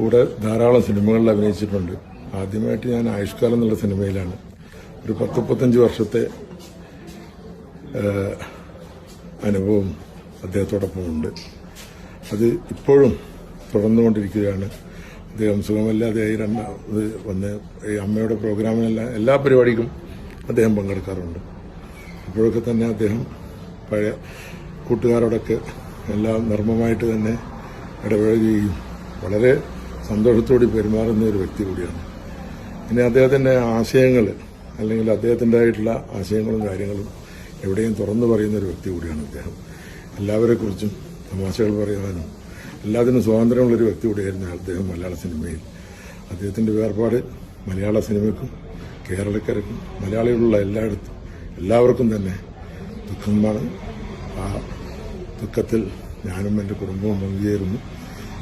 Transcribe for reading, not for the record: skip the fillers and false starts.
കൂടെ ധാരാളം സിനിമകളിൽ അഭിനയിച്ചിട്ടുണ്ട്. ആദ്യമായിട്ട് ഞാൻ ആയുഷ്കാലം എന്നുള്ള സിനിമയിലാണ്. ഒരു 10-35 വർഷത്തെ അനുഭവം അദ്ദേഹത്തോടൊപ്പമുണ്ട്. അത് ഇപ്പോഴും തുടർന്നുകൊണ്ടിരിക്കുകയാണ്. അദ്ദേഹം സുഖമല്ലാതെയായി രണ്ടാമത് വന്ന് ഈ അമ്മയുടെ പ്രോഗ്രാമിനെല്ലാം എല്ലാ പരിപാടിക്കും അദ്ദേഹം പങ്കെടുക്കാറുണ്ട്. അപ്പോഴൊക്കെ തന്നെ അദ്ദേഹം പഴയ കൂട്ടുകാരോടൊക്കെ എല്ലാം നർമ്മമായിട്ട് തന്നെ ഇടപഴകുകയും വളരെ സന്തോഷത്തോടെ പെരുമാറുന്ന ഒരു വ്യക്തി കൂടിയാണ്. പിന്നെ അദ്ദേഹത്തിൻ്റെ ആശയങ്ങൾ അല്ലെങ്കിൽ അദ്ദേഹത്തിൻ്റെതായിട്ടുള്ള ആശയങ്ങളും കാര്യങ്ങളും എവിടെയും തുറന്നു പറയുന്ന ഒരു വ്യക്തി കൂടിയാണ് അദ്ദേഹം. എല്ലാവരെക്കുറിച്ചും തമാശകൾ പറയാനും എല്ലാത്തിനും സ്വാതന്ത്ര്യമുള്ളൊരു വ്യക്തി കൂടിയായിരുന്നു അദ്ദേഹം മലയാള സിനിമയിൽ. അദ്ദേഹത്തിൻ്റെ വേർപാട് മലയാള സിനിമയ്ക്കും കേരളക്കരയ്ക്കും മലയാളികളുള്ള എല്ലാവർക്കും തന്നെ ദുഃഖമാണ്. ആ ദുഃഖത്തിൽ ഞാനും എൻ്റെ കുടുംബവും പങ്കുചേരുന്നു.